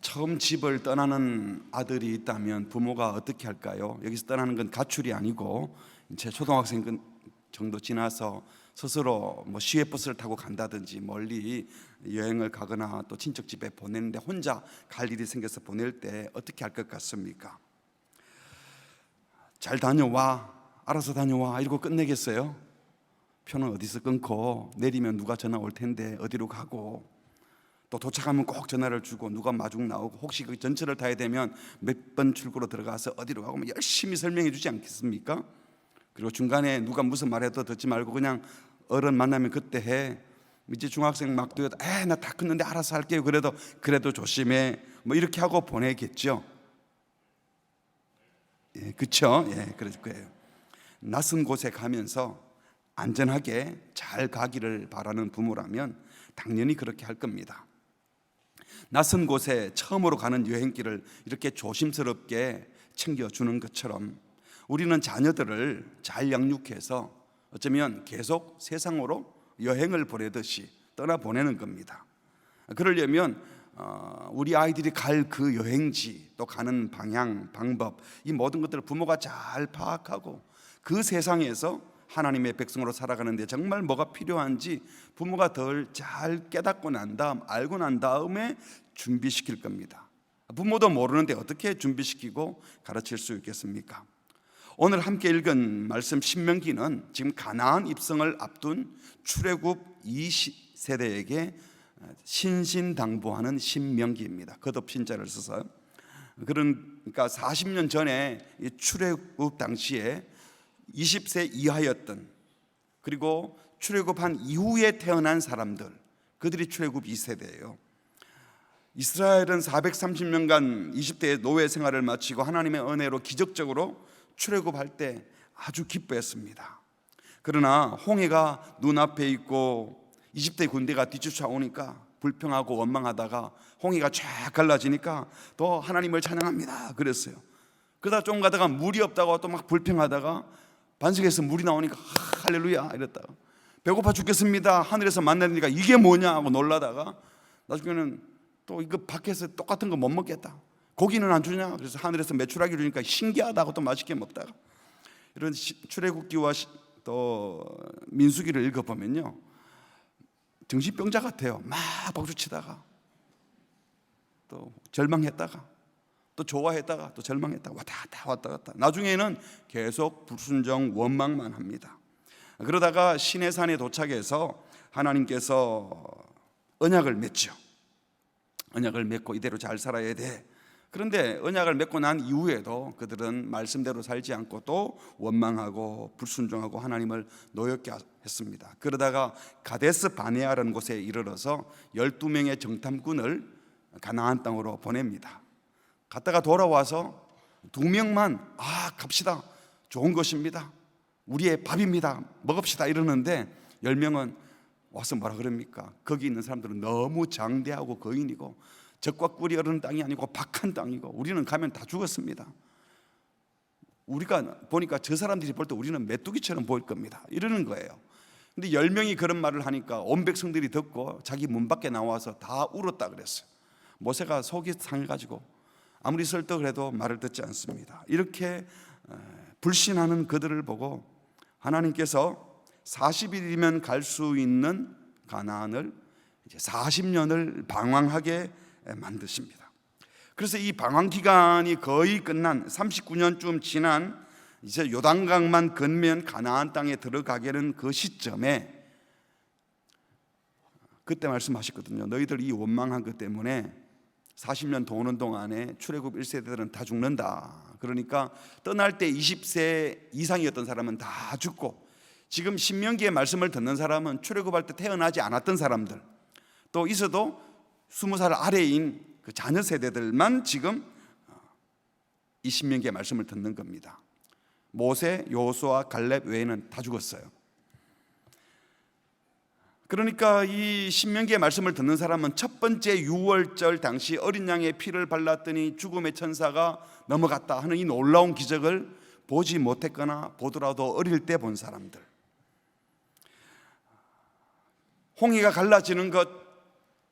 처음 집을 떠나는 아들이 있다면 부모가 어떻게 할까요? 여기서 떠나는 건 가출이 아니고 제 초등학생 정도 지나서 스스로 시외버스를 타고 간다든지 멀리 여행을 가거나 또 친척 집에 보내는데 혼자 갈 일이 생겨서 보낼 때 어떻게 할 것 같습니까? 잘 다녀와, 알아서 다녀와 이러고 끝내겠어요? 표는 어디서 끊고 내리면 누가 전화 올 텐데 어디로 가고, 또 도착하면 꼭 전화를 주고 누가 마중 나오고, 혹시 그 전철을 타야 되면 몇 번 출구로 들어가서 어디로 가고 열심히 설명해 주지 않겠습니까? 그리고 중간에 누가 무슨 말해도 듣지 말고 그냥 어른 만나면 그때 해. 이제 중학생 막 뛰어도 나 다 컸는데 알아서 할게요. 그래도 조심해. 이렇게 하고 보내겠죠. 예, 그렇죠. 예, 그럴 거예요. 낯선 곳에 가면서 안전하게 잘 가기를 바라는 부모라면 당연히 그렇게 할 겁니다. 낯선 곳에 처음으로 가는 여행길을 이렇게 조심스럽게 챙겨주는 것처럼 우리는 자녀들을 잘 양육해서 어쩌면 계속 세상으로 여행을 보내듯이 떠나보내는 겁니다. 그러려면 우리 아이들이 갈 그 여행지, 또 가는 방향, 방법, 이 모든 것들을 부모가 잘 파악하고 그 세상에서 하나님의 백성으로 살아가는데 정말 뭐가 필요한지 부모가 덜 잘 깨닫고 난 다음, 알고 난 다음에 준비시킬 겁니다. 부모도 모르는데 어떻게 준비시키고 가르칠 수 있겠습니까? 오늘 함께 읽은 말씀 신명기는 지금 가나안 입성을 앞둔 출애굽 2세대에게 신신당부하는 신명기입니다. 겉없신자를 써서. 그러니까 40년 전에 출애굽 당시에 20세 이하였던, 그리고 출애굽한 이후에 태어난 사람들, 그들이 출애굽 2세대예요. 이스라엘은 430년간 20대의 노예 생활을 마치고 하나님의 은혜로 기적적으로 출애굽할 때 아주 기뻐했습니다. 그러나 홍해가 눈앞에 있고 20대 군대가 뒤쫓아오니까 불평하고 원망하다가 홍해가 쫙 갈라지니까 또 하나님을 찬양합니다 그랬어요. 그러다 좀 가다가 물이 없다고 또 막 불평하다가 반석에서 물이 나오니까 할렐루야 이랬다가 배고파 죽겠습니다 하늘에서 만나니까 이게 뭐냐 하고 놀라다가 나중에는 또 이거 밖에서 똑같은 거 못 먹겠다, 고기는 안 주냐, 그래서 하늘에서 메추라기 주니까 신기하다고 또 맛있게 먹다가, 이런 출애굽기와 또 민수기를 읽어보면요 정신병자 같아요. 막 박수치다가 또 절망했다가 또 좋아했다가 또 절망했다가 왔다 갔다 나중에는 계속 불순종 원망만 합니다. 그러다가 시내산에 도착해서 하나님께서 언약을 맺죠. 언약을 맺고 이대로 잘 살아야 돼. 그런데 언약을 맺고 난 이후에도 그들은 말씀대로 살지 않고 또 원망하고 불순종하고 하나님을 노엽게 했습니다. 그러다가 가데스 바네아라는 곳에 이르러서 12명의 정탐꾼을 가나안 땅으로 보냅니다. 갔다가 돌아와서 2명만 갑시다, 좋은 것입니다, 우리의 밥입니다, 먹읍시다 이러는데 10명은 와서 뭐라 그럽니까? 거기 있는 사람들은 너무 장대하고 거인이고 적과 꿀이 흐르는 땅이 아니고 박한 땅이고 우리는 가면 다 죽었습니다. 우리가 보니까 저 사람들이 볼 때 우리는 메뚜기처럼 보일 겁니다 이러는 거예요. 근데 10명이 그런 말을 하니까 온 백성들이 듣고 자기 문 밖에 나와서 다 울었다 그랬어요. 모세가 속이 상해가지고 아무리 설득을 해도 말을 듣지 않습니다. 이렇게 불신하는 그들을 보고 하나님께서 40일이면 갈 수 있는 가나안을 이제 40년을 방황하게 만드십니다. 그래서 이 방황 기간이 거의 끝난 39년쯤 지난 이제 요단강만 건면 가나안 땅에 들어가게는 그 시점에 그때 말씀하셨거든요. 너희들 이 원망한 것 때문에 40년 도는 동안에 출애굽 1세대들은 다 죽는다. 그러니까 떠날 때 20세 이상이었던 사람은 다 죽고, 지금 신명기의 말씀을 듣는 사람은 출애굽할 때 태어나지 않았던 사람들, 또 있어도 20살 아래인 그 자녀 세대들만 지금 이 신명기의 말씀을 듣는 겁니다. 모세, 여호수아, 갈렙 외에는 다 죽었어요. 그러니까 이 신명기의 말씀을 듣는 사람은 첫 번째 유월절 당시 어린 양의 피를 발랐더니 죽음의 천사가 넘어갔다 하는 이 놀라운 기적을 보지 못했거나 보더라도 어릴 때 본 사람들, 홍해가 갈라지는 것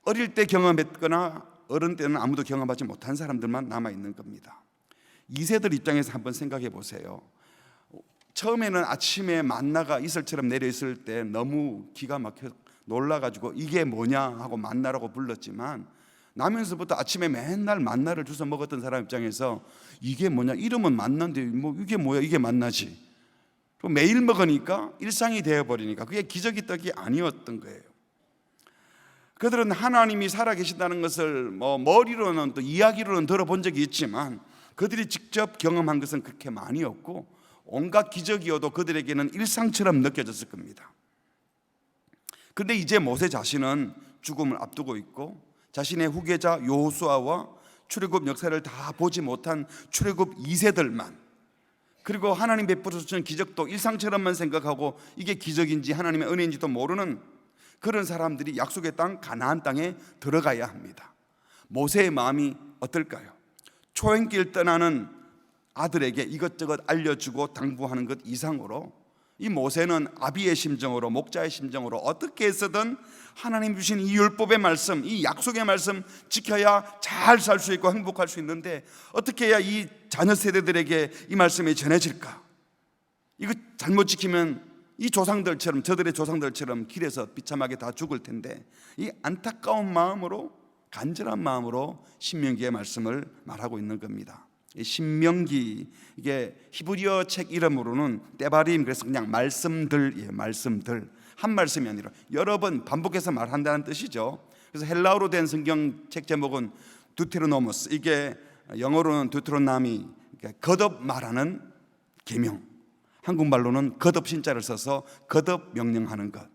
어릴 때 경험했거나 어른 때는 아무도 경험하지 못한 사람들만 남아 있는 겁니다. 2세들 입장에서 한번 생각해 보세요. 처음에는 아침에 만나가 이슬처럼 내려 있을 때 너무 기가 막혀 놀라가지고 이게 뭐냐 하고 만나라고 불렀지만, 나면서부터 아침에 맨날 만나를 주워 먹었던 사람 입장에서 이게 뭐냐, 이름은 만나인데 뭐 이게 뭐야, 이게 만나지. 매일 먹으니까 일상이 되어버리니까 그게 기적의 떡이 아니었던 거예요. 그들은 하나님이 살아계신다는 것을 머리로는 또 이야기로는 들어본 적이 있지만 그들이 직접 경험한 것은 그렇게 많이 없고, 온갖 기적이어도 그들에게는 일상처럼 느껴졌을 겁니다. 그런데 이제 모세 자신은 죽음을 앞두고 있고, 자신의 후계자 여호수아와 출애굽 역사를 다 보지 못한 출애굽 2세들만, 그리고 하나님 베풀어 주신 기적도 일상처럼만 생각하고 이게 기적인지 하나님의 은혜인지도 모르는 그런 사람들이 약속의 땅 가나안 땅에 들어가야 합니다. 모세의 마음이 어떨까요? 초행길 떠나는 아들에게 이것저것 알려주고 당부하는 것 이상으로 이 모세는 아비의 심정으로, 목자의 심정으로 어떻게 해서든 하나님 주신 이 율법의 말씀, 이 약속의 말씀 지켜야 잘 살 수 있고 행복할 수 있는데 어떻게 해야 이 자녀 세대들에게 이 말씀이 전해질까? 이거 잘못 지키면 이 조상들처럼, 저들의 조상들처럼 길에서 비참하게 다 죽을 텐데, 이 안타까운 마음으로, 간절한 마음으로 신명기의 말씀을 말하고 있는 겁니다. 이 신명기, 이게 히브리어 책 이름으로는 떼바림, 그래서 그냥 말씀들이에요. 말씀들, 한 말씀이 아니라 여러 번 반복해서 말한다는 뜻이죠. 그래서 헬라어로 된 성경책 제목은 두테로노머스, 이게 영어로는 두테로나미, 거듭 말하는 계명, 한국말로는 거듭 신자를 써서 거듭 명령하는 것.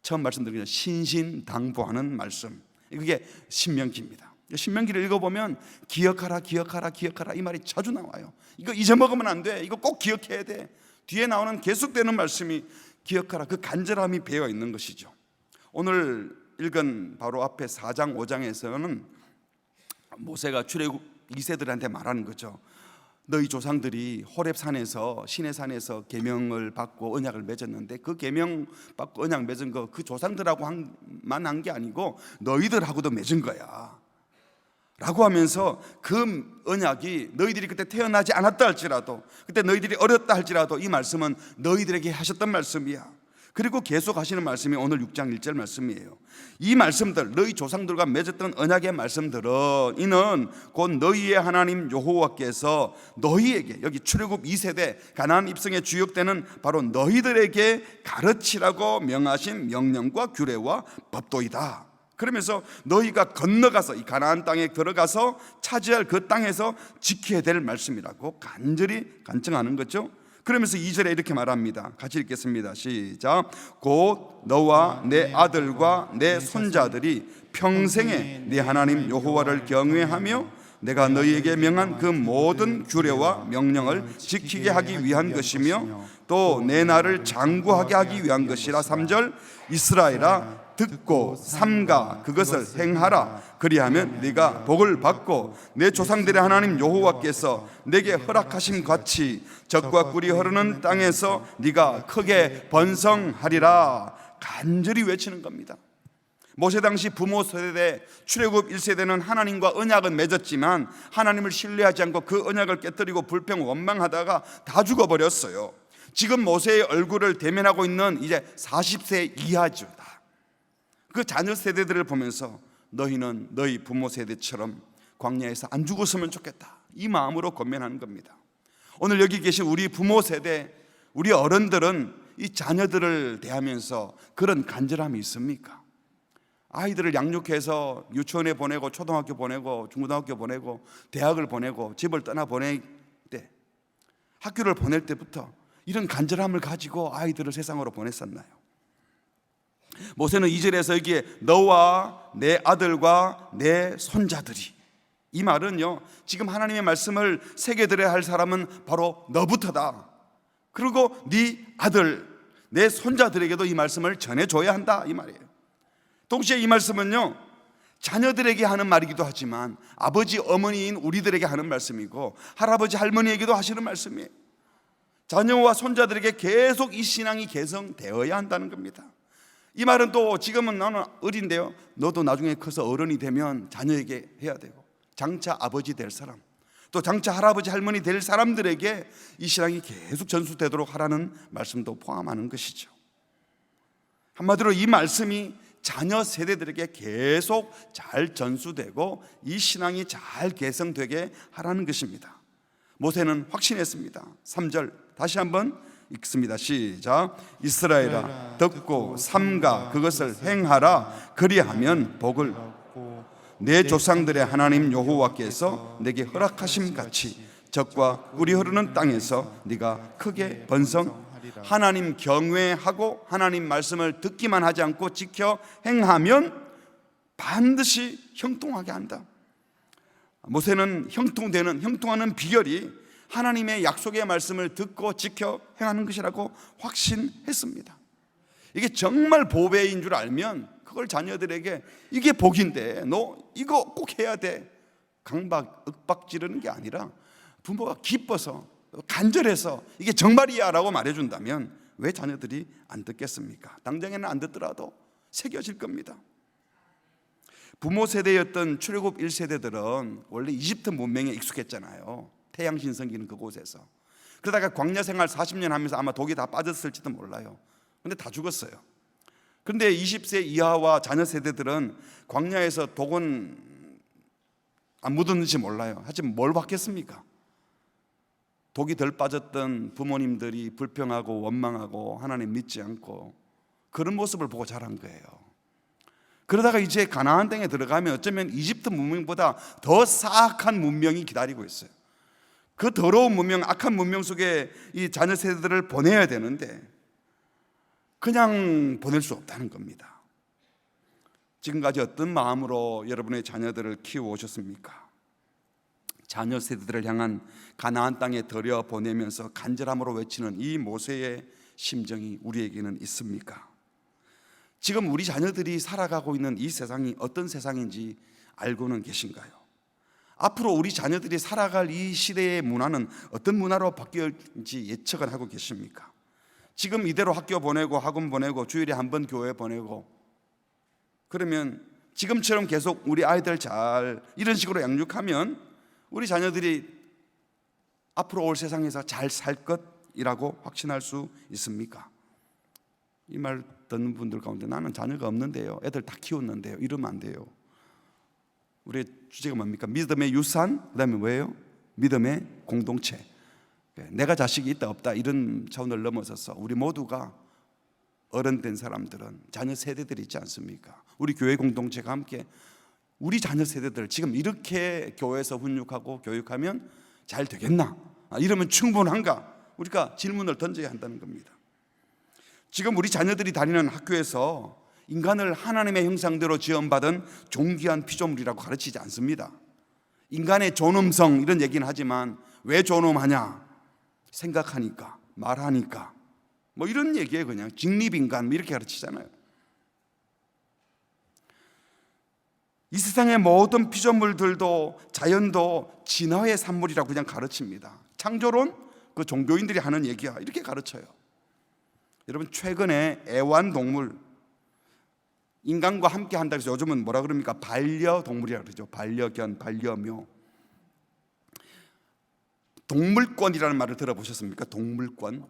처음 말씀드린 신신당부하는 말씀, 그게 신명기입니다. 신명기를 읽어보면 기억하라, 기억하라, 기억하라 이 말이 자주 나와요. 이거 잊어먹으면 안 돼, 이거 꼭 기억해야 돼. 뒤에 나오는 계속되는 말씀이 기억하라, 그 간절함이 배어 있는 것이죠. 오늘 읽은 바로 앞에 4장 5장에서는 모세가 출애굽 2세들한테 말하는 거죠. 너희 조상들이 호렙산에서, 시내산에서 계명을 받고 언약을 맺었는데 그 계명 받고 언약 맺은 거 그 조상들하고만 한 게 아니고 너희들하고도 맺은 거야 라고 하면서 그 언약이 너희들이 그때 태어나지 않았다 할지라도, 그때 너희들이 어렸다 할지라도 이 말씀은 너희들에게 하셨던 말씀이야. 그리고 계속 하시는 말씀이 오늘 6장 1절 말씀이에요. 이 말씀들, 너희 조상들과 맺었던 언약의 말씀들은 이는 곧 너희의 하나님 여호와께서 너희에게, 여기 출애굽 2세대 가나안 입성의 주역되는 바로 너희들에게 가르치라고 명하신 명령과 규례와 법도이다. 그러면서 너희가 건너가서 이 가나안 땅에 들어가서 차지할 그 땅에서 지켜야 될 말씀이라고 간절히 간청하는 거죠. 그러면서 2절에 이렇게 말합니다. 같이 읽겠습니다. 시작. 곧 너와 내 아들과 내 손자들이 평생에 네 하나님 여호와를 경외하며 내가 너희에게 명한 그 모든 규례와 명령을 지키게 하기 위한 것이며 또 내 나를 장구하게 하기 위한 것이라. 3절. 이스라엘아 듣고 삼가 그것을 행하라. 그리하면 네가 복을 받고 내 조상들의 하나님 여호와께서 내게 허락하심 같이 젖과 꿀이 흐르는 땅에서 네가 크게 번성하리라. 간절히 외치는 겁니다. 모세 당시 부모 세대 출애굽 1세대는 하나님과 언약은 맺었지만 하나님을 신뢰하지 않고 그 언약을 깨뜨리고 불평 원망하다가 다 죽어버렸어요. 지금 모세의 얼굴을 대면하고 있는 이제 40세 이하죠. 그 자녀 세대들을 보면서 너희는 너희 부모 세대처럼 광야에서 안 죽었으면 좋겠다, 이 마음으로 권면하는 겁니다. 오늘 여기 계신 우리 부모 세대, 우리 어른들은 이 자녀들을 대하면서 그런 간절함이 있습니까? 아이들을 양육해서 유치원에 보내고 초등학교 보내고 중고등학교 보내고 대학을 보내고 집을 떠나 보낼 때, 학교를 보낼 때부터 이런 간절함을 가지고 아이들을 세상으로 보냈었나요? 모세는 2절에서 여기에 너와 내 아들과 내 손자들이, 이 말은요 지금 하나님의 말씀을 새겨들어야 할 사람은 바로 너부터다. 그리고 네 아들, 내 손자들에게도 이 말씀을 전해줘야 한다, 이 말이에요. 동시에 이 말씀은요 자녀들에게 하는 말이기도 하지만 아버지 어머니인 우리들에게 하는 말씀이고 할아버지 할머니에게도 하시는 말씀이에요. 자녀와 손자들에게 계속 이 신앙이 개성되어야 한다는 겁니다. 이 말은 또 지금은 나는 어린데요, 너도 나중에 커서 어른이 되면 자녀에게 해야 되고, 장차 아버지 될 사람, 또 장차 할아버지 할머니 될 사람들에게 이 신앙이 계속 전수되도록 하라는 말씀도 포함하는 것이죠. 한마디로 이 말씀이 자녀 세대들에게 계속 잘 전수되고 이 신앙이 잘 개성되게 하라는 것입니다. 모세는 확신했습니다. 3절 다시 한번 읽습니다. 시작. 이스라엘아 듣고 삼가 그것을 행하라. 그리하면 복을 내 조상들의 하나님 여호와께서 내게 허락하심 같이 젖과 꿀이 흐르는 땅에서 네가 크게 번성하리라. 하나님 경외하고 하나님 말씀을 듣기만 하지 않고 지켜 행하면 반드시 형통하게 한다. 모세는 형통하는 비결이 하나님의 약속의 말씀을 듣고 지켜 행하는 것이라고 확신했습니다. 이게 정말 보배인 줄 알면 그걸 자녀들에게 이게 복인데 너 이거 꼭 해야 돼, 윽박 지르는 게 아니라 부모가 기뻐서 간절해서 이게 정말이야 라고 말해준다면 왜 자녀들이 안 듣겠습니까? 당장에는 안 듣더라도 새겨질 겁니다. 부모 세대였던 출애굽 1세대들은 원래 이집트 문명에 익숙했잖아요. 태양신 섬기는 그곳에서. 그러다가 광야 생활 40년 하면서 아마 독이 다 빠졌을지도 몰라요. 근데 다 죽었어요. 그런데 20세 이하와 자녀 세대들은 광야에서 독은 안 묻었는지 몰라요. 하지만 뭘 받겠습니까? 독이 덜 빠졌던 부모님들이 불평하고 원망하고 하나님 믿지 않고 그런 모습을 보고 자란 거예요. 그러다가 이제 가나안 땅에 들어가면 어쩌면 이집트 문명보다 더 사악한 문명이 기다리고 있어요. 그 더러운 문명, 악한 문명 속에 이 자녀 세대들을 보내야 되는데 그냥 보낼 수 없다는 겁니다. 지금까지 어떤 마음으로 여러분의 자녀들을 키워오셨습니까? 자녀 세대들을 향한 가나안 땅에 들여 보내면서 간절함으로 외치는 이 모세의 심정이 우리에게는 있습니까? 지금 우리 자녀들이 살아가고 있는 이 세상이 어떤 세상인지 알고는 계신가요? 앞으로 우리 자녀들이 살아갈 이 시대의 문화는 어떤 문화로 바뀔지 예측을 하고 계십니까? 지금 이대로 학교 보내고 학원 보내고 주일에 한 번 교회 보내고 그러면 지금처럼 계속 우리 아이들 잘 이런 식으로 양육하면 우리 자녀들이 앞으로 올 세상에서 잘 살 것이라고 확신할 수 있습니까? 이 말 듣는 분들 가운데 나는 자녀가 없는데요, 애들 다 키웠는데요, 이러면 안 돼요. 우리의 주제가 뭡니까? 믿음의 유산, 그 다음에 뭐예요? 믿음의 공동체. 내가 자식이 있다 없다 이런 차원을 넘어서서 우리 모두가 어른 된 사람들은 자녀 세대들이 있지 않습니까? 우리 교회 공동체가 함께 우리 자녀 세대들 지금 이렇게 교회에서 훈육하고 교육하면 잘 되겠나? 이러면 충분한가? 우리가 질문을 던져야 한다는 겁니다. 지금 우리 자녀들이 다니는 학교에서 인간을 하나님의 형상대로 지음받은 존귀한 피조물이라고 가르치지 않습니다. 인간의 존엄성 이런 얘기는 하지만 왜 존엄하냐? 생각하니까, 말하니까 뭐 이런 얘기에 그냥 직립인간 이렇게 가르치잖아요. 이 세상의 모든 피조물들도 자연도 진화의 산물이라고 그냥 가르칩니다. 창조론 그 종교인들이 하는 얘기야 이렇게 가르쳐요. 여러분 최근에 애완동물 인간과 함께 한다 해서 요즘은 뭐라 그럽니까? 반려동물이라고 그러죠. 반려견, 반려묘. 동물권이라는 말을 들어보셨습니까? 동물권.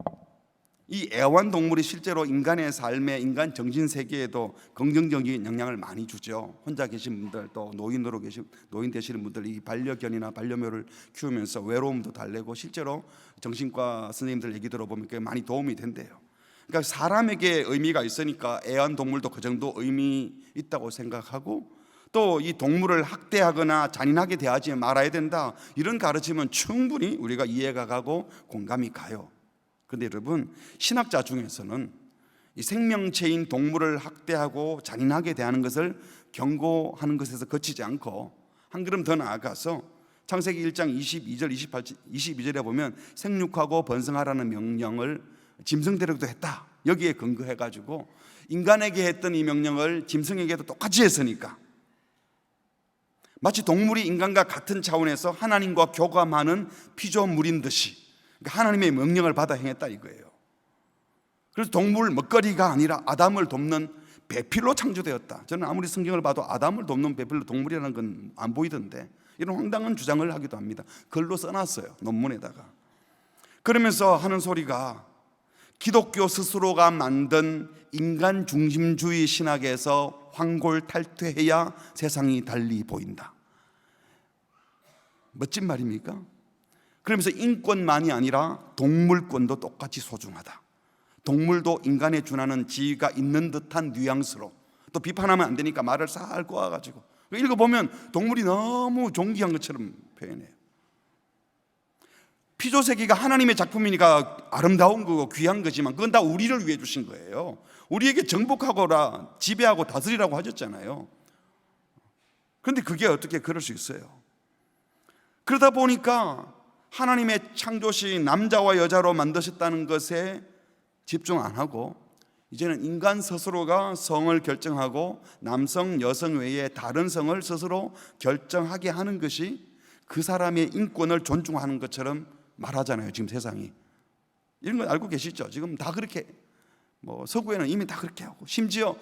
이 애완동물이 실제로 인간의 삶에, 인간 정신 세계에도 긍정적인 영향을 많이 주죠. 혼자 계신 분들, 또 노인 되시는 분들 이 반려견이나 반려묘를 키우면서 외로움도 달래고 실제로 정신과 선생님들 얘기 들어보면 많이 도움이 된대요. 그러니까 사람에게 의미가 있으니까 애완동물도 그 정도 의미 있다고 생각하고 또 이 동물을 학대하거나 잔인하게 대하지 말아야 된다 이런 가르침은 충분히 우리가 이해가 가고 공감이 가요. 그런데 여러분 신학자 중에서는 이 생명체인 동물을 학대하고 잔인하게 대하는 것을 경고하는 것에서 그치지 않고 한 걸음 더 나아가서 창세기 1장 22절 22절에 보면 생육하고 번성하라는 명령을 짐승들에게도 했다. 여기에 근거해가지고 인간에게 했던 이 명령을 짐승에게도 똑같이 했으니까 마치 동물이 인간과 같은 차원에서 하나님과 교감하는 피조물인 듯이 그러니까 하나님의 명령을 받아 행했다 이거예요. 그래서 동물 먹거리가 아니라 아담을 돕는 배필로 창조되었다. 저는 아무리 성경을 봐도 아담을 돕는 배필로 동물이라는 건 안 보이던데 이런 황당한 주장을 하기도 합니다. 글로 써놨어요, 논문에다가. 그러면서 하는 소리가 기독교 스스로가 만든 인간 중심주의 신학에서 황골탈퇴해야 세상이 달리 보인다. 멋진 말입니까? 그러면서 인권만이 아니라 동물권도 똑같이 소중하다. 동물도 인간에 준하는 지위가 있는 듯한 뉘앙스로, 또 비판하면 안 되니까 말을 살 꼬아가지고 읽어보면 동물이 너무 존귀한 것처럼 표현해요. 피조세계가 하나님의 작품이니까 아름다운 거고 귀한 거지만 그건 다 우리를 위해 주신 거예요. 우리에게 정복하거나 지배하고 다스리라고 하셨잖아요. 그런데 그게 어떻게 그럴 수 있어요? 그러다 보니까 하나님의 창조시 남자와 여자로 만드셨다는 것에 집중 안 하고 이제는 인간 스스로가 성을 결정하고 남성, 여성 외에 다른 성을 스스로 결정하게 하는 것이 그 사람의 인권을 존중하는 것처럼 말하잖아요. 지금 세상이 이런 걸 알고 계시죠? 지금 다 그렇게, 서구에는 이미 다 그렇게 하고, 심지어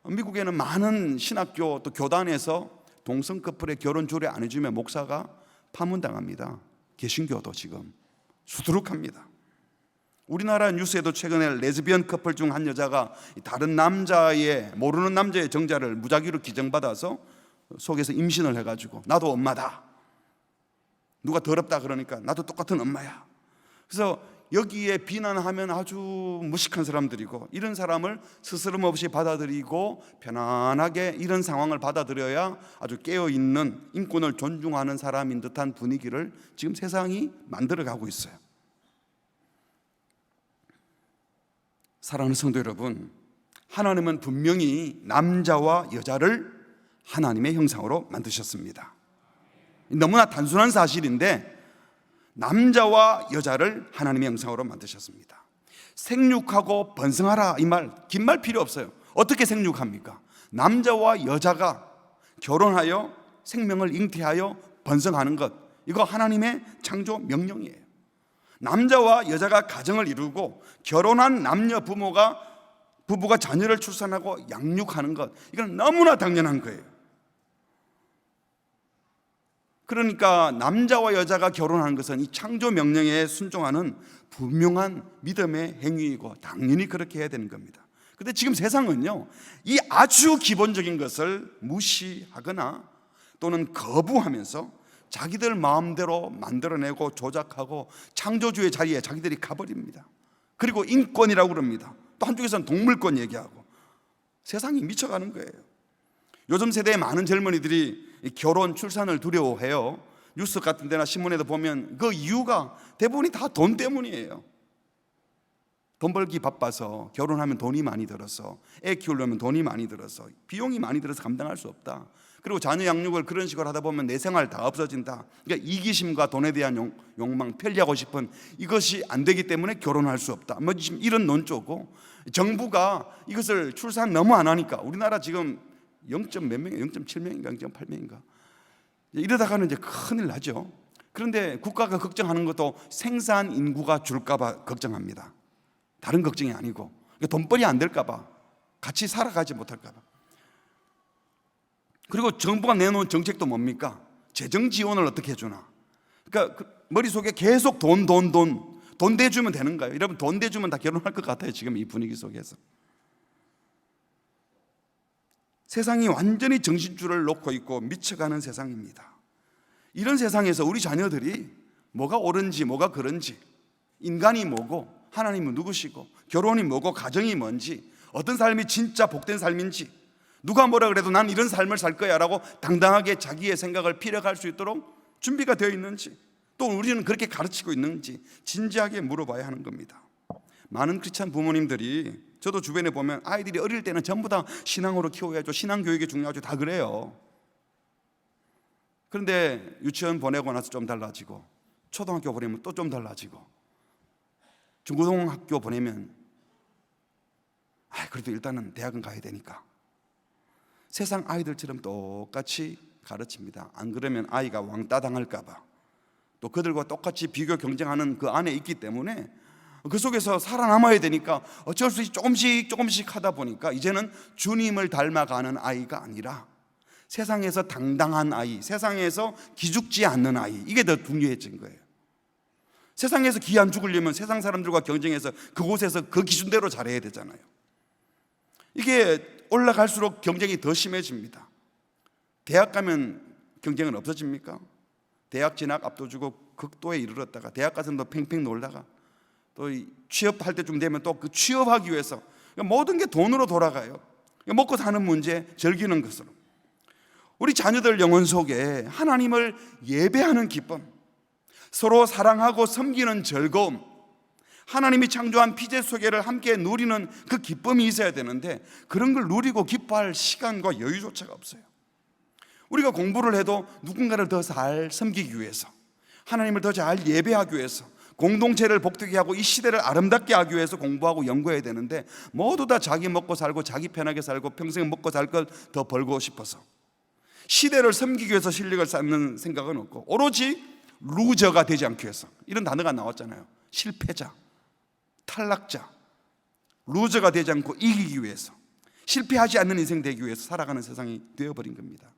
미국에는 많은 신학교 또 교단에서 동성 커플의 결혼 조례 안 해주면 목사가 파문당합니다. 개신교도 지금 수두룩합니다. 우리나라 뉴스에도 최근에 레즈비언 커플 중 한 여자가 다른 남자의, 모르는 남자의 정자를 무작위로 기증받아서 속에서 임신을 해가지고 나도 엄마다, 누가 더럽다 그러니까 나도 똑같은 엄마야. 그래서 여기에 비난하면 아주 무식한 사람들이고, 이런 사람을 스스럼 없이 받아들이고 편안하게 이런 상황을 받아들여야 아주 깨어있는 인권을 존중하는 사람인 듯한 분위기를 지금 세상이 만들어가고 있어요. 사랑하는 성도 여러분, 하나님은 분명히 남자와 여자를 하나님의 형상으로 만드셨습니다. 너무나 단순한 사실인데 남자와 여자를 하나님의 형상으로 만드셨습니다. 생육하고 번성하라, 이 말, 긴 말 필요 없어요. 어떻게 생육합니까? 남자와 여자가 결혼하여 생명을 잉태하여 번성하는 것, 이거 하나님의 창조 명령이에요. 남자와 여자가 가정을 이루고 결혼한 남녀 부부가 자녀를 출산하고 양육하는 것, 이건 너무나 당연한 거예요. 그러니까 남자와 여자가 결혼하는 것은 이 창조 명령에 순종하는 분명한 믿음의 행위이고 당연히 그렇게 해야 되는 겁니다. 그런데 지금 세상은요, 이 아주 기본적인 것을 무시하거나 또는 거부하면서 자기들 마음대로 만들어내고 조작하고 창조주의 자리에 자기들이 가버립니다. 그리고 인권이라고 그럽니다. 또 한쪽에서는 동물권 얘기하고 세상이 미쳐가는 거예요. 요즘 세대의 많은 젊은이들이 결혼, 출산을 두려워해요. 뉴스 같은 데나 신문에도 보면 그 이유가 대부분이 다 돈 때문이에요. 돈 벌기 바빠서, 결혼하면 돈이 많이 들어서, 애 키우려면 돈이 많이 들어서, 비용이 많이 들어서 감당할 수 없다. 그리고 자녀 양육을 그런 식으로 하다 보면 내 생활 다 없어진다. 그러니까 이기심과 돈에 대한 욕망, 편리하고 싶은 이것이 안 되기 때문에 결혼할 수 없다. 이런 논조고, 정부가 이것을 출산 너무 안 하니까 우리나라 지금 0몇 명이에요. 0.7명인가 0.8명인가 이러다가는 이제 큰일 나죠. 그런데 국가가 걱정하는 것도 생산 인구가 줄까 봐 걱정합니다. 다른 걱정이 아니고 돈벌이 안 될까 봐, 같이 살아가지 못할까 봐. 그리고 정부가 내놓은 정책도 뭡니까? 재정 지원을 어떻게 해주나. 그러니까 머릿속에 계속 돈 대주면 되는 거예요. 여러분, 돈 대주면 다 결혼할 것 같아요. 지금 이 분위기 속에서 세상이 완전히 정신줄을 놓고 있고 미쳐가는 세상입니다. 이런 세상에서 우리 자녀들이 뭐가 옳은지 뭐가 그른지, 인간이 뭐고 하나님은 누구시고 결혼이 뭐고 가정이 뭔지, 어떤 삶이 진짜 복된 삶인지, 누가 뭐라 그래도 난 이런 삶을 살 거야 라고 당당하게 자기의 생각을 피력할 수 있도록 준비가 되어 있는지, 또 우리는 그렇게 가르치고 있는지 진지하게 물어봐야 하는 겁니다. 많은 크리스찬 부모님들이, 저도 주변에 보면 아이들이 어릴 때는 전부 다 신앙으로 키워야죠, 신앙교육이 중요하죠, 다 그래요. 그런데 유치원 보내고 나서 좀 달라지고, 초등학교 보내면 또 좀 달라지고, 중고등학교 보내면 그래도 일단은 대학은 가야 되니까 세상 아이들처럼 똑같이 가르칩니다. 안 그러면 아이가 왕따 당할까 봐, 또 그들과 똑같이 비교 경쟁하는 그 안에 있기 때문에 그 속에서 살아남아야 되니까 어쩔 수 없이 조금씩 하다 보니까 이제는 주님을 닮아가는 아이가 아니라 세상에서 당당한 아이, 세상에서 기죽지 않는 아이, 이게 더 중요해진 거예요. 세상에서 기 안 죽으려면 세상 사람들과 경쟁해서 그곳에서 그 기준대로 잘해야 되잖아요. 이게 올라갈수록 경쟁이 더 심해집니다. 대학 가면 경쟁은 없어집니까? 대학 진학 압도주고 극도에 이르렀다가 대학 가서는 또 팽팽 놀다가 또 취업할 때쯤 되면 또 그 취업하기 위해서 모든 게 돈으로 돌아가요. 먹고 사는 문제, 즐기는 것으로. 우리 자녀들 영혼 속에 하나님을 예배하는 기쁨, 서로 사랑하고 섬기는 즐거움, 하나님이 창조한 피제 소개를 함께 누리는 그 기쁨이 있어야 되는데 그런 걸 누리고 기뻐할 시간과 여유조차가 없어요. 우리가 공부를 해도 누군가를 더 잘 섬기기 위해서, 하나님을 더 잘 예배하기 위해서, 공동체를 복되게 하고 이 시대를 아름답게 하기 위해서 공부하고 연구해야 되는데 모두 다 자기 먹고 살고 자기 편하게 살고 평생 먹고 살 걸 더 벌고 싶어서 시대를 섬기기 위해서 실력을 쌓는 생각은 없고 오로지 루저가 되지 않기 위해서, 이런 단어가 나왔잖아요. 실패자, 탈락자, 루저가 되지 않고 이기기 위해서, 실패하지 않는 인생 되기 위해서 살아가는 세상이 되어버린 겁니다.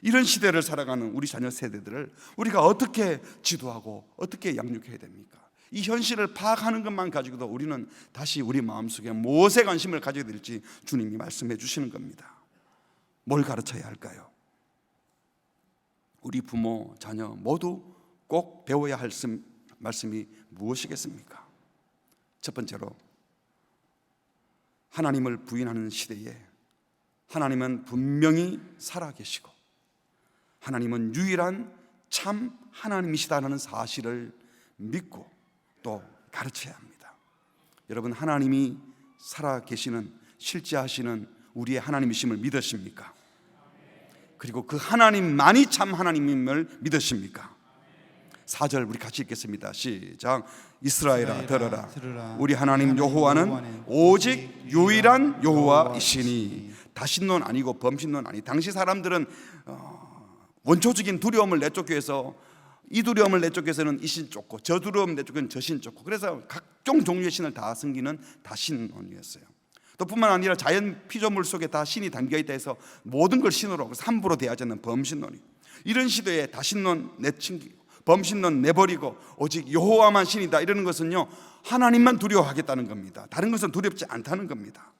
이런 시대를 살아가는 우리 자녀 세대들을 우리가 어떻게 지도하고 어떻게 양육해야 됩니까? 이 현실을 파악하는 것만 가지고도 우리는 다시 우리 마음속에 무엇에 관심을 가져야 될지 주님이 말씀해 주시는 겁니다. 뭘 가르쳐야 할까요? 우리 부모, 자녀 모두 꼭 배워야 할 말씀이 무엇이겠습니까? 첫 번째로, 하나님을 부인하는 시대에 하나님은 분명히 살아계시고 하나님은 유일한 참 하나님이시다는 사실을 믿고 또 가르쳐야 합니다. 여러분, 하나님이 살아계시는, 실제하시는 우리의 하나님이심을 믿으십니까? 그리고 그 하나님만이 참 하나님임을 믿으십니까? 4절 우리 같이 읽겠습니다. 시작. 이스라엘아 들으라. 우리 하나님 여호와는 오직 유일한 여호와이시니 다신론 아니고 범신론 아니. 당시 사람들은 원초적인 두려움을 내쫓기 위해서, 이 두려움을 내쫓기 위해서는 이 신 쫓고 저 두려움 내쫓기는 저 신 쫓고, 그래서 각종 종류의 신을 다 섬기는 다신론이었어요. 또 뿐만 아니라 자연 피조물 속에 다 신이 담겨있다 해서 모든 걸 신으로 함부로 대하지 않는 범신론이, 이런 시대에 다신론 내친기고 범신론 내버리고 오직 여호와만 신이다 이러는 것은요, 하나님만 두려워하겠다는 겁니다. 다른 것은 두렵지 않다는 겁니다.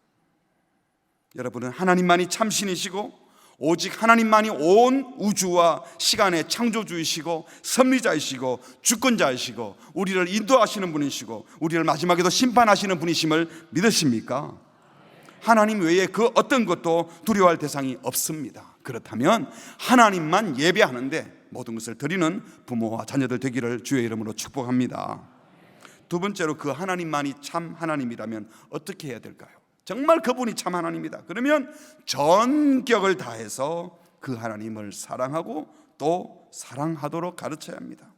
여러분은 하나님만이 참 신이시고 오직 하나님만이 온 우주와 시간의 창조주이시고 섭리자이시고 주권자이시고 우리를 인도하시는 분이시고 우리를 마지막에도 심판하시는 분이심을 믿으십니까? 하나님 외에 그 어떤 것도 두려워할 대상이 없습니다. 그렇다면 하나님만 예배하는데 모든 것을 드리는 부모와 자녀들 되기를 주의 이름으로 축복합니다. 두 번째로, 그 하나님만이 참 하나님이라면 어떻게 해야 될까요? 정말 그분이 참 하나님이다. 그러면 전격을 다해서 그 하나님을 사랑하고 또 사랑하도록 가르쳐야 합니다.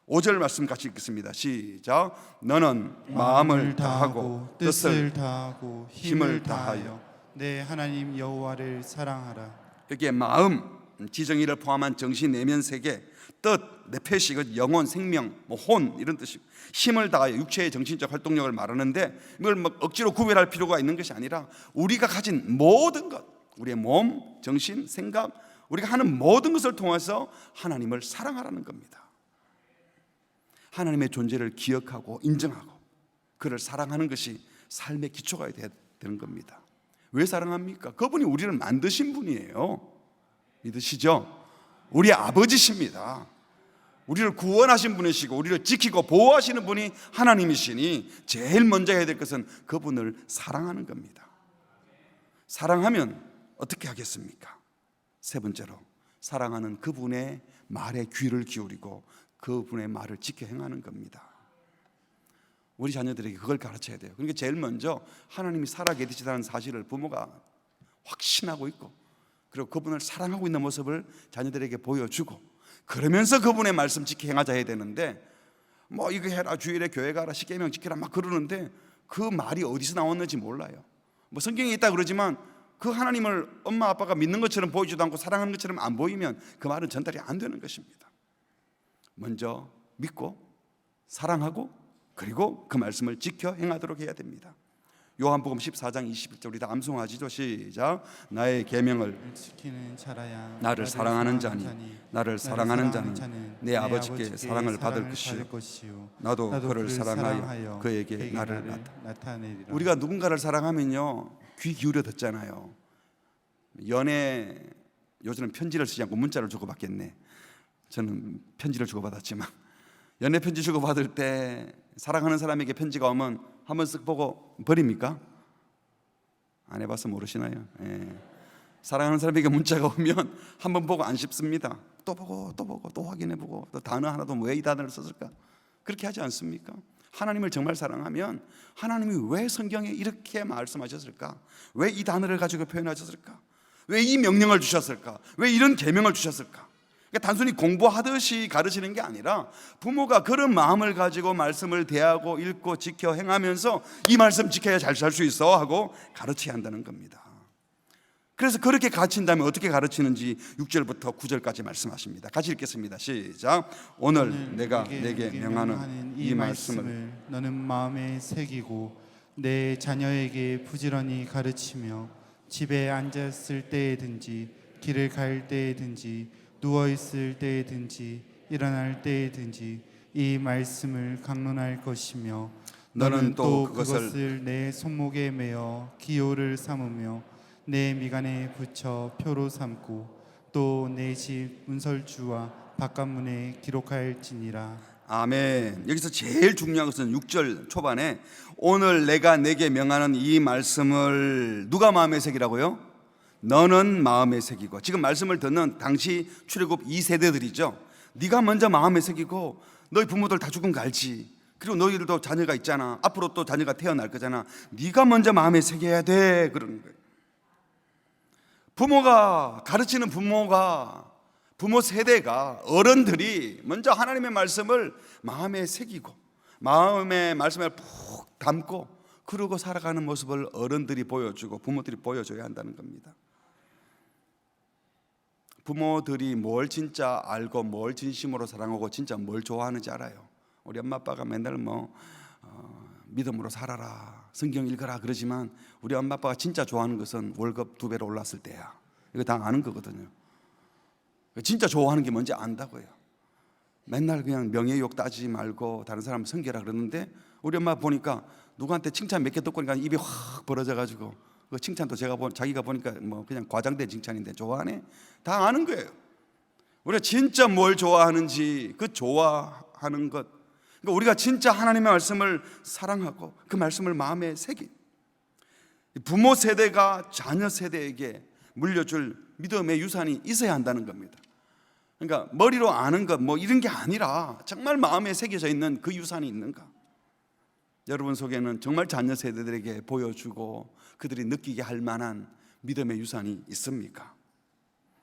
5절 말씀 같이 읽겠습니다. 시작. 너는 마음을 다하고 뜻을 다하고 힘을 다하여 내 하나님 여호와를 사랑하라. 여기에 마음, 지정의를 포함한 정신, 내면 세계, 뜻, 내폐시, 영혼, 생명, 혼 이런 뜻이고, 힘을 다하여 육체의 정신적 활동력을 말하는데 이걸 억지로 구별할 필요가 있는 것이 아니라 우리가 가진 모든 것, 우리의 몸, 정신, 생각, 우리가 하는 모든 것을 통해서 하나님을 사랑하라는 겁니다. 하나님의 존재를 기억하고 인정하고 그를 사랑하는 것이 삶의 기초가 되어야 되는 겁니다. 왜 사랑합니까? 그분이 우리를 만드신 분이에요. 믿으시죠? 우리 아버지십니다. 우리를 구원하신 분이시고 우리를 지키고 보호하시는 분이 하나님이시니 제일 먼저 해야 될 것은 그분을 사랑하는 겁니다. 사랑하면 어떻게 하겠습니까? 세 번째로, 사랑하는 그분의 말에 귀를 기울이고 그분의 말을 지켜 행하는 겁니다. 우리 자녀들에게 그걸 가르쳐야 돼요. 그러니까 제일 먼저 하나님이 살아계시다는 사실을 부모가 확신하고 있고, 그리고 그분을 사랑하고 있는 모습을 자녀들에게 보여주고, 그러면서 그분의 말씀 지켜 행하자 해야 되는데, 뭐 이거 해라, 주일에 교회 가라, 십계명 지켜라 막 그러는데 그 말이 어디서 나왔는지 몰라요. 뭐 성경에 있다 그러지만 그 하나님을 엄마 아빠가 믿는 것처럼 보이지도 않고 사랑하는 것처럼 안 보이면 그 말은 전달이 안 되는 것입니다. 먼저 믿고 사랑하고 그리고 그 말씀을 지켜 행하도록 해야 됩니다. 요한복음 14장 21절 우리 다 암송하시죠. 시작. 나의 계명을 지키는 자라야 나를 사랑하는 자니 나를 사랑하는 자는 내 아버지께 사랑을 받을 것이요 나도 그를 사랑하여 그에게 나를 나타내리라. 우리가 누군가를 사랑하면요 귀 기울여 듣잖아요. 연애 요즘은 편지를 쓰지 않고 문자를 주고받겠네. 저는 편지를 주고받았지만 연애 편지 주고받을 때 사랑하는 사람에게 편지가 오면 한번 쓱 보고 버립니까? 안 해봐서 모르시나요? 예. 사랑하는 사람에게 문자가 오면 한번 보고 안 씹습니다. 또 보고 또 보고 또 확인해보고 또 단어 하나도 왜 이 단어를 썼을까? 그렇게 하지 않습니까? 하나님을 정말 사랑하면 하나님이 왜 성경에 이렇게 말씀하셨을까? 왜 이 단어를 가지고 표현하셨을까? 왜 이 명령을 주셨을까? 왜 이런 계명을 주셨을까? 그러니까 단순히 공부하듯이 가르치는 게 아니라 부모가 그런 마음을 가지고 말씀을 대하고 읽고 지켜 행하면서 이 말씀 지켜야 잘 살 수 있어 하고 가르쳐야 한다는 겁니다. 그래서 그렇게 가르친다면 어떻게 가르치는지 6절부터 9절까지 말씀하십니다. 같이 읽겠습니다. 시작. 오늘 내가 내게 명하는 이 말씀을 너는 마음에 새기고 내 자녀에게 부지런히 가르치며 집에 앉았을 때에든지 길을 갈 때에든지 누워 있을 때에든지 일어날 때에든지 이 말씀을 강론할 것이며 너는 또 그것을 내 손목에 매어 기호를 삼으며 내 미간에 붙여 표로 삼고 또 내 집 문설주와 바깥문에 기록할지니라. 아멘. 여기서 제일 중요한 것은 6절 초반에 오늘 내가 내게 명하는 이 말씀을 누가 마음에 새기라고요? 너는 마음에 새기고. 지금 말씀을 듣는 당시 출애굽 2세대들이죠. 네가 먼저 마음에 새기고 너희 부모들 다 죽은 거 알지. 그리고 너희들도 자녀가 있잖아. 앞으로 또 자녀가 태어날 거잖아. 네가 먼저 마음에 새겨야 돼. 그러는 거예요. 부모가 가르치는 부모 세대가 어른들이 먼저 하나님의 말씀을 마음에 새기고 마음의 말씀을 푹 담고 그러고 살아가는 모습을 어른들이 보여주고 부모들이 보여줘야 한다는 겁니다. 부모들이 뭘 진짜 알고 뭘 진심으로 사랑하고 진짜 뭘 좋아하는지 알아요. 우리 엄마 아빠가 맨날 믿음으로 살아라 성경 읽어라 그러지만 우리 엄마 아빠가 진짜 좋아하는 것은 월급 2배로 올랐을 때야. 이거 다 아는 거거든요. 진짜 좋아하는 게 뭔지 안다고요. 맨날 그냥 명예욕 따지지 말고 다른 사람 섬겨라 그러는데 우리 엄마 보니까 누구한테 칭찬 몇 개 듣고 보니까 입이 확 벌어져가지고 그 칭찬도 자기가 보니까 뭐 그냥 과장된 칭찬인데 좋아하네. 다 아는 거예요. 우리가 진짜 뭘 좋아하는지 그 좋아하는 것. 그러니까 우리가 진짜 하나님의 말씀을 사랑하고 그 말씀을 마음에 새긴 부모 세대가 자녀 세대에게 물려줄 믿음의 유산이 있어야 한다는 겁니다. 그러니까 머리로 아는 것 뭐 이런 게 아니라 정말 마음에 새겨져 있는 그 유산이 있는가? 여러분 속에는 정말 자녀 세대들에게 보여주고 그들이 느끼게 할 만한 믿음의 유산이 있습니까?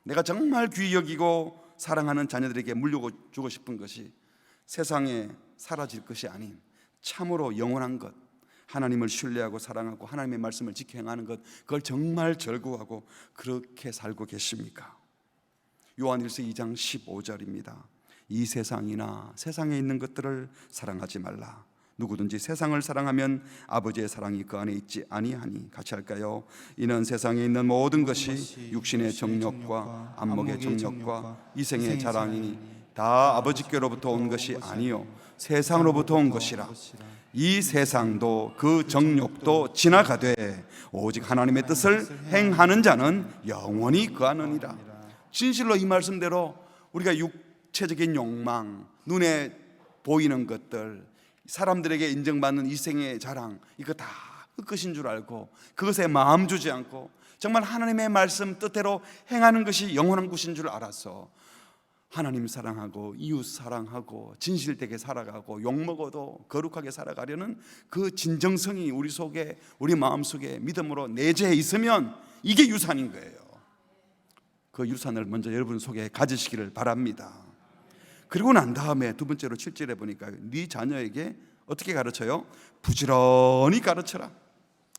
내가 정말 귀히 여기고 사랑하는 자녀들에게 물려주고 싶은 것이 세상에 사라질 것이 아닌 참으로 영원한 것, 하나님을 신뢰하고 사랑하고 하나님의 말씀을 지켜 행하는 것, 그걸 정말 절구하고 그렇게 살고 계십니까? 요한일서 2장 15절입니다. 이 세상이나 세상에 있는 것들을 사랑하지 말라. 누구든지 세상을 사랑하면 아버지의 사랑이 그 안에 있지 아니하니. 같이 할까요? 이는 세상에 있는 모든 것이 육신의 정욕과 안목의 정욕과 이생의 자랑이니 다 아버지께로부터 온 것이 아니요 세상으로부터 온 것이라. 이 세상도 그 정욕도 지나가되 오직 하나님의 뜻을 행하는 자는 영원히 거하느니라. 진실로 이 말씀대로 우리가 육체적인 욕망, 눈에 보이는 것들, 사람들에게 인정받는 이생의 자랑, 이거 다 헛것인 줄 알고 그것에 마음 주지 않고 정말 하나님의 말씀 뜻대로 행하는 것이 영원한 것인 줄 알아서 하나님 사랑하고 이웃 사랑하고 진실되게 살아가고 욕먹어도 거룩하게 살아가려는 그 진정성이 우리 속에, 우리 마음속에 믿음으로 내재해 있으면 이게 유산인 거예요. 그 유산을 먼저 여러분 속에 가지시기를 바랍니다. 그리고 난 다음에 두 번째로 7절에 보니까 네 자녀에게 어떻게 가르쳐요? 부지런히 가르쳐라.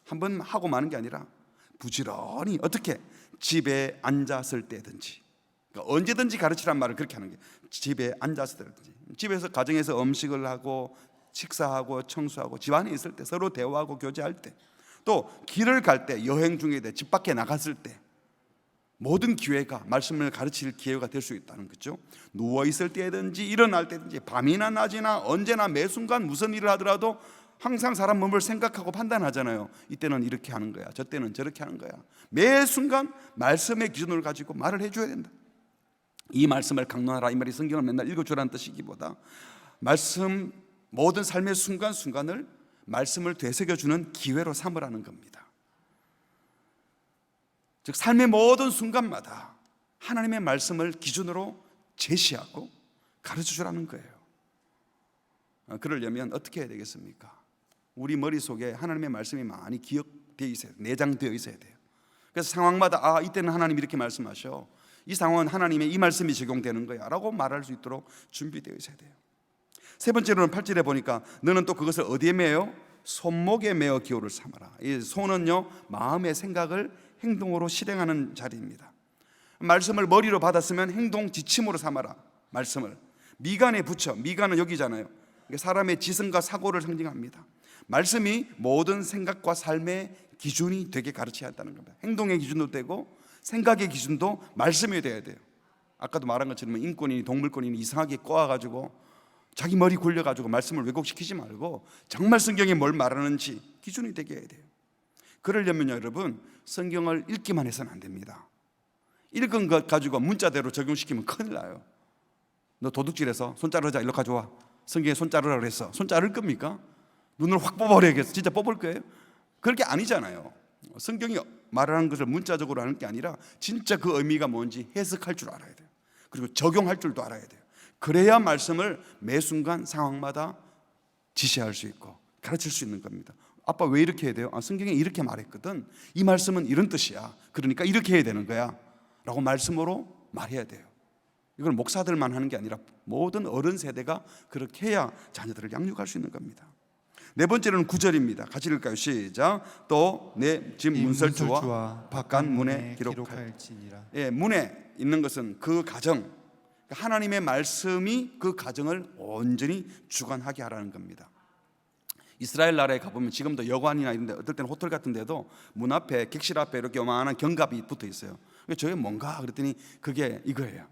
한번 하고 마는 게 아니라 부지런히. 어떻게? 집에 앉았을 때든지. 그러니까 언제든지 가르치란 말을 그렇게 하는 게 집에 앉았을 때든지. 집에서 가정에서 음식을 하고 식사하고 청소하고 집안에 있을 때 서로 대화하고 교제할 때, 또 길을 갈 때, 여행 중에 집 밖에 나갔을 때 모든 기회가 말씀을 가르칠 기회가 될 수 있다는 거죠. 누워 있을 때든지 일어날 때든지 밤이나 낮이나 언제나 매 순간 무슨 일을 하더라도 항상 사람 몸을 생각하고 판단하잖아요. 이때는 이렇게 하는 거야, 저 때는 저렇게 하는 거야. 매 순간 말씀의 기준을 가지고 말을 해줘야 된다. 이 말씀을 강론하라, 이 말이 성경을 맨날 읽어주라는 뜻이기보다 말씀, 모든 삶의 순간순간을 말씀을 되새겨주는 기회로 삼으라는 겁니다. 즉 삶의 모든 순간마다 하나님의 말씀을 기준으로 제시하고 가르쳐주라는 거예요. 그러려면 어떻게 해야 되겠습니까? 우리 머릿속에 하나님의 말씀이 많이 기억되어 있어야 돼요. 내장되어 있어야 돼요. 그래서 상황마다 이때는 하나님이 이렇게 말씀하셔, 이 상황은 하나님의 이 말씀이 적용되는 거야 라고 말할 수 있도록 준비되어 있어야 돼요. 세 번째로는 8절에 보니까 너는 또 그것을 어디에 매어? 손목에 매어 기호를 삼아라. 이 손은요, 마음의 생각을 행동으로 실행하는 자리입니다. 말씀을 머리로 받았으면 행동 지침으로 삼아라. 말씀을 미간에 붙여, 미간은 여기잖아요. 사람의 지성과 사고를 상징합니다. 말씀이 모든 생각과 삶의 기준이 되게 가르쳐야 한다는 겁니다. 행동의 기준도 되고 생각의 기준도 말씀이 돼야 돼요. 아까도 말한 것처럼 인권이니 동물권이니 이상하게 꼬아가지고 자기 머리 굴려가지고 말씀을 왜곡시키지 말고 정말 성경이 뭘 말하는지 기준이 되게 해야 돼요. 그러려면요, 여러분, 성경을 읽기만 해서는 안 됩니다. 읽은 것 가지고 문자대로 적용시키면 큰일 나요. 너 도둑질해서 손 자르자, 일로 가져와. 성경에 손 자르라 그랬어. 손 자를 겁니까? 눈을 확 뽑아버려야겠어. 진짜 뽑을 거예요? 그렇게 아니잖아요. 성경이 말하는 것을 문자적으로 하는 게 아니라 진짜 그 의미가 뭔지 해석할 줄 알아야 돼요. 그리고 적용할 줄도 알아야 돼요. 그래야 말씀을 매 순간 상황마다 지시할 수 있고 가르칠 수 있는 겁니다. 아빠 왜 이렇게 해야 돼요? 성경에 이렇게 말했거든. 이 말씀은 이런 뜻이야. 그러니까 이렇게 해야 되는 거야 라고 말씀으로 말해야 돼요. 이걸 목사들만 하는 게 아니라 모든 어른 세대가 그렇게 해야 자녀들을 양육할 수 있는 겁니다. 네 번째로는 9절입니다. 같이 읽을까요? 시작. 또 내 집 문설주와 바깥 문에 기록할지니라. 문에 있는 것은 그 가정, 하나님의 말씀이 그 가정을 온전히 주관하게 하라는 겁니다. 이스라엘 나라에 가보면 지금도 여관이나 이런 데, 어떨 때는 호텔 같은 데도 문 앞에, 객실 앞에 이렇게 요만한 경갑이 붙어 있어요. 저게 뭔가 그랬더니 그게 이거예요.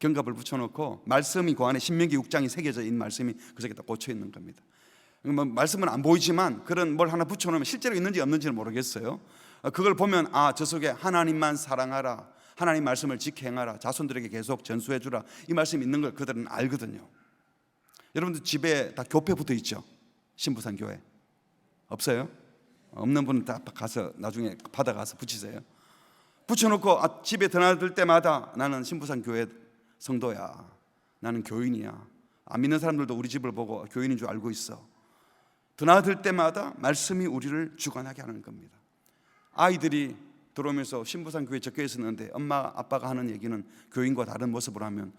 경갑을 붙여놓고 말씀이 그 안에 신명기 6장이 새겨져 있는 말씀이 그 속에 다 꽂혀 있는 겁니다. 말씀은 안 보이지만 그런 뭘 하나 붙여놓으면 실제로 있는지 없는지는 모르겠어요. 그걸 보면 저 속에 하나님만 사랑하라, 하나님 말씀을 지켜 행하라, 자손들에게 계속 전수해주라, 이 말씀이 있는 걸 그들은 알거든요. 여러분들 집에 다 교패 붙어 있죠? 신부산 교회 없어요? 없는 분은 다 가서 나중에 받아가서 붙이세요. 붙여놓고 집에 드나들 때마다 나는 신부산 교회 성도야, 나는 교인이야. 안 믿는 사람들도 우리 집을 보고 교인인 줄 알고 있어. 드나들 때마다 말씀이 우리를 주관하게 하는 겁니다. 아이들이 들어오면서 신부산 교회 적혀 있었는데 엄마 아빠가 하는 얘기는 교인과 다른 모습을 하면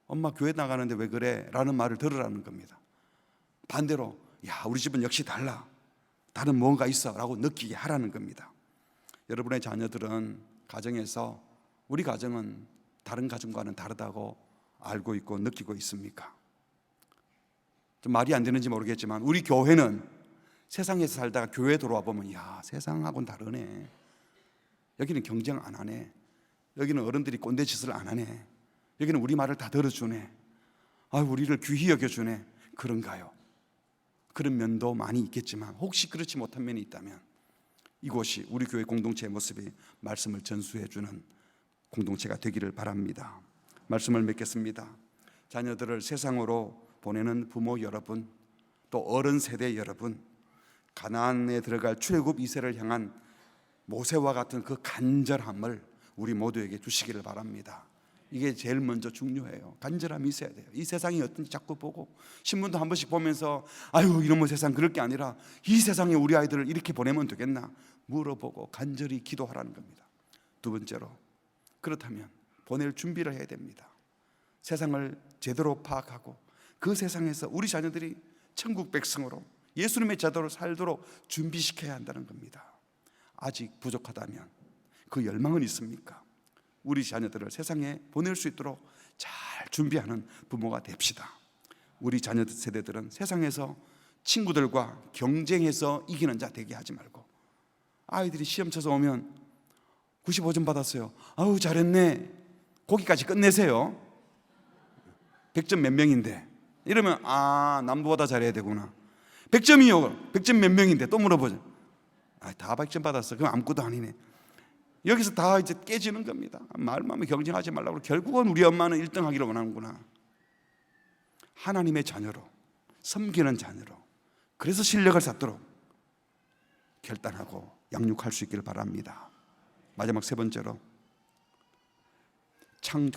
엄마 교회 나가는데 왜 그래? 라는 말을 들으라는 겁니다. 반대로 야, 우리 집은 역시 달라, 다른 뭔가 있어 라고 느끼게 하라는 겁니다. 여러분의 자녀들은 가정에서 우리 가정은 다른 가정과는 다르다고 알고 있고 느끼고 있습니까? 좀 말이 안 되는지 모르겠지만 우리 교회는 세상에서 살다가 교회에 들어와 보면 야, 세상하고는 다르네. 여기는 경쟁 안 하네. 여기는 어른들이 꼰대 짓을 안 하네. 여기는 우리 말을 다 들어주네. 우리를 귀히 여겨주네. 그런가요? 그런 면도 많이 있겠지만 혹시 그렇지 못한 면이 있다면 이곳이 우리 교회 공동체의 모습이 말씀을 전수해주는 공동체가 되기를 바랍니다. 말씀을 맺겠습니다. 자녀들을 세상으로 보내는 부모 여러분, 또 어른 세대 여러분, 가나안에 들어갈 출애굽 2세를 향한 모세와 같은 그 간절함을 우리 모두에게 주시기를 바랍니다. 이게 제일 먼저 중요해요. 간절함이 있어야 돼요. 이 세상이 어떤지 자꾸 보고 신문도 한 번씩 보면서 아유 이놈의 세상, 그럴 게 아니라 이 세상에 우리 아이들을 이렇게 보내면 되겠나 물어보고 간절히 기도하라는 겁니다. 두 번째로, 그렇다면 보낼 준비를 해야 됩니다. 세상을 제대로 파악하고 그 세상에서 우리 자녀들이 천국 백성으로 예수님의 제자로 살도록 준비시켜야 한다는 겁니다. 아직 부족하다면 그 열망은 있습니까? 우리 자녀들을 세상에 보낼 수 있도록 잘 준비하는 부모가 됩시다. 우리 자녀 세대들은 세상에서 친구들과 경쟁해서 이기는 자 되게 하지 말고, 아이들이 시험 쳐서 오면 95점 받았어요. 아우 잘했네. 거기까지 끝내세요. 100점 몇 명인데 이러면 남보다 잘해야 되구나. 100점이요. 100점 몇 명인데 또 물어보죠. 다 100점 받았어. 그럼 아무것도 아니네. 여기서 다 이제 깨지는 겁니다. 말만 하면 경쟁하지 말라고. 결국은 우리 엄마는 1등 하기를 원하는구나. 하나님의 자녀로, 섬기는 자녀로, 그래서 실력을 쌓도록 결단하고 양육할 수 있기를 바랍니다. 마지막 세 번째로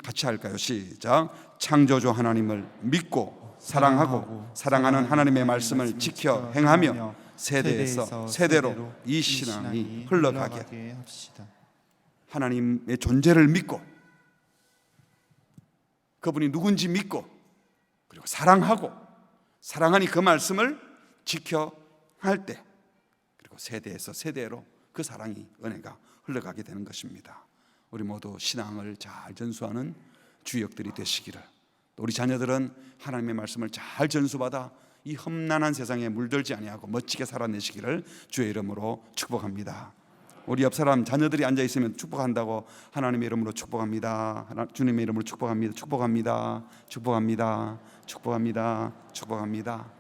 같이 할까요? 시작. 창조주 하나님을 믿고 사랑하고 사랑하는 하나님의 말씀을 지켜 행하며 세대에서 세대로 이 신앙이 흘러가게 합시다. 하나님의 존재를 믿고, 그분이 누군지 믿고, 그리고 사랑하고, 사랑하니 그 말씀을 지켜 할 때, 그리고 세대에서 세대로 그 사랑이, 은혜가 흘러가게 되는 것입니다. 우리 모두 신앙을 잘 전수하는 주역들이 되시기를, 우리 자녀들은 하나님의 말씀을 잘 전수받아 이 험난한 세상에 물들지 아니하고 멋지게 살아내시기를 주의 이름으로 축복합니다. 우리 옆 사람 자녀들이 앉아 있으면 축복한다고 하나님의 이름으로 축복합니다. 주님의 이름으로 축복합니다. 축복합니다. 축복합니다. 축복합니다. 축복합니다.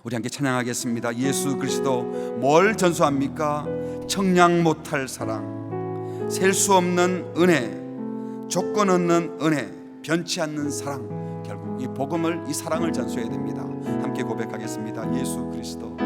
우리 함께 찬양하겠습니다. 예수 그리스도 뭘 전수합니까? 청량 못할 사랑, 셀 수 없는 은혜, 조건 없는 은혜, 변치 않는 사랑. 결국 이 복음을, 이 사랑을 전수해야 됩니다. 함께 고백하겠습니다. 예수 그리스도,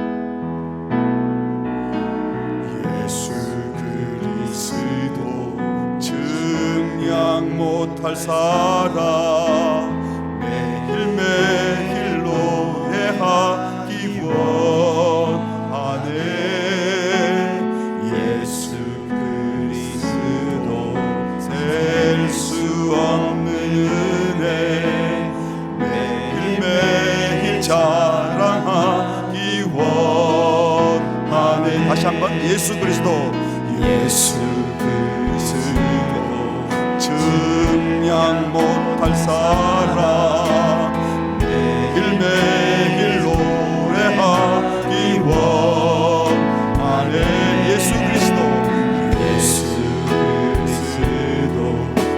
예수 그리스도 청량 못할 사랑, 매일매일 노래하기 원하네. 예수 그리스도 셀 수 없는 은혜, 매일매일 자랑하기 원하네. 다시 한번. 예수 그리스도, 예수 그리스도 청량 못할 사랑, 매일매일 노래하기 원하네. 예수 그리스도, 예수 그리스도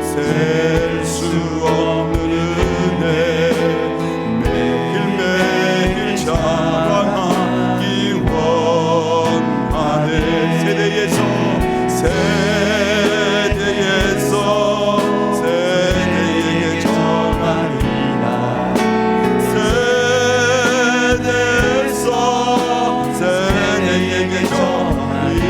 셀 수 없는 은혜, 매일매일 자랑하기 원하네. 세대에서 세대에게 전하리라. 세대에서 세대에게 전하리.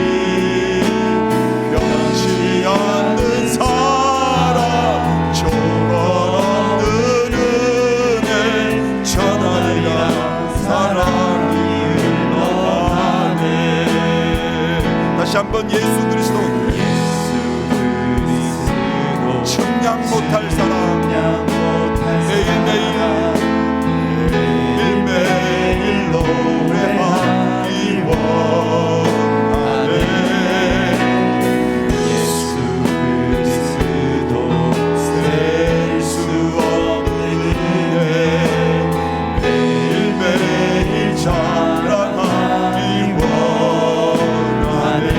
변치 않는 사랑, 조건 없는 은혜 전하리라. 사랑이 흘러가네. 다시 한번. 예수 그리스도, 청량 못할 사랑, 매일매일 노래하기 원하네. 예수 그리스도 셀 수 없는 은혜, 매일매일 자랑하기 원하네.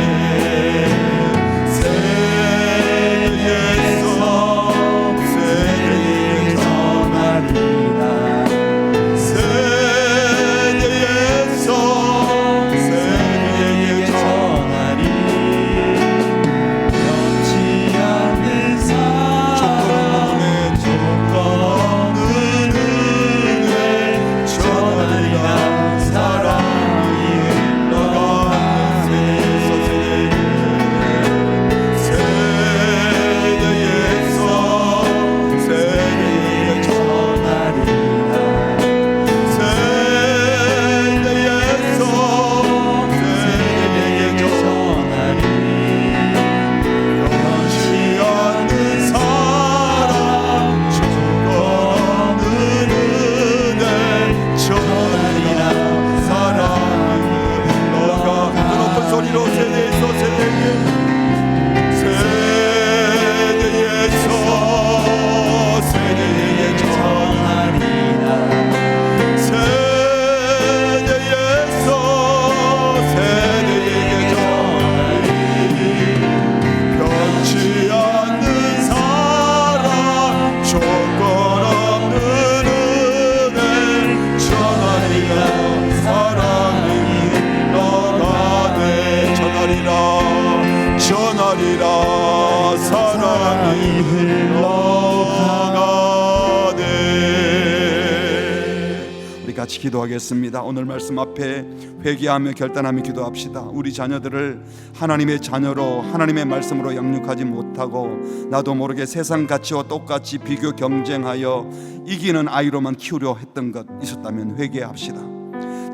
같이 기도하겠습니다. 오늘 말씀 앞에 회개하며 결단하며 기도합시다. 우리 자녀들을 하나님의 자녀로 하나님의 말씀으로 양육하지 못하고 나도 모르게 세상 가치와 똑같이 비교 경쟁하여 이기는 아이로만 키우려 했던 것 있었다면 회개합시다.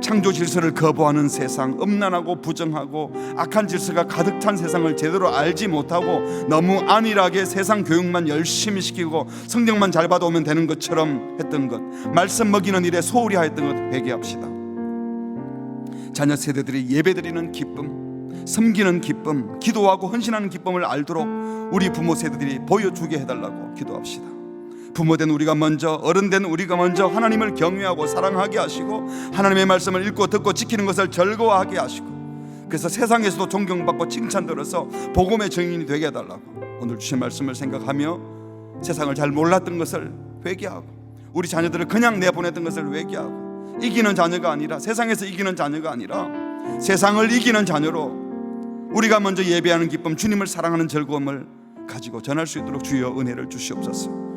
창조 질서를 거부하는 세상, 음란하고 부정하고 악한 질서가 가득 찬 세상을 제대로 알지 못하고 너무 안일하게 세상 교육만 열심히 시키고 성적만 잘 받아오면 되는 것처럼 했던 것, 말씀 먹이는 일에 소홀히 하였던 것 회개합시다. 자녀 세대들이 예배드리는 기쁨, 섬기는 기쁨, 기도하고 헌신하는 기쁨을 알도록 우리 부모 세대들이 보여주게 해달라고 기도합시다. 부모된 우리가 먼저, 어른된 우리가 먼저 하나님을 경외하고 사랑하게 하시고 하나님의 말씀을 읽고 듣고 지키는 것을 즐거워하게 하시고, 그래서 세상에서도 존경받고 칭찬들어서 복음의 증인이 되게 해달라고 오늘 주신 말씀을 생각하며 세상을 잘 몰랐던 것을 회개하고 우리 자녀들을 그냥 내보냈던 것을 회개하고 이기는 자녀가 아니라, 세상에서 이기는 자녀가 아니라 세상을 이기는 자녀로 우리가 먼저 예배하는 기쁨, 주님을 사랑하는 즐거움을 가지고 전할 수 있도록 주여 은혜를 주시옵소서.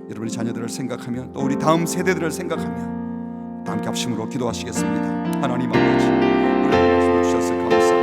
여러분의 자녀들을 생각하며 또 우리 다음 세대들을 생각하며 다 함께 합심으로 기도하시겠습니다. 하나님 아버지, 우리를 말씀 주셔서 감사합니다.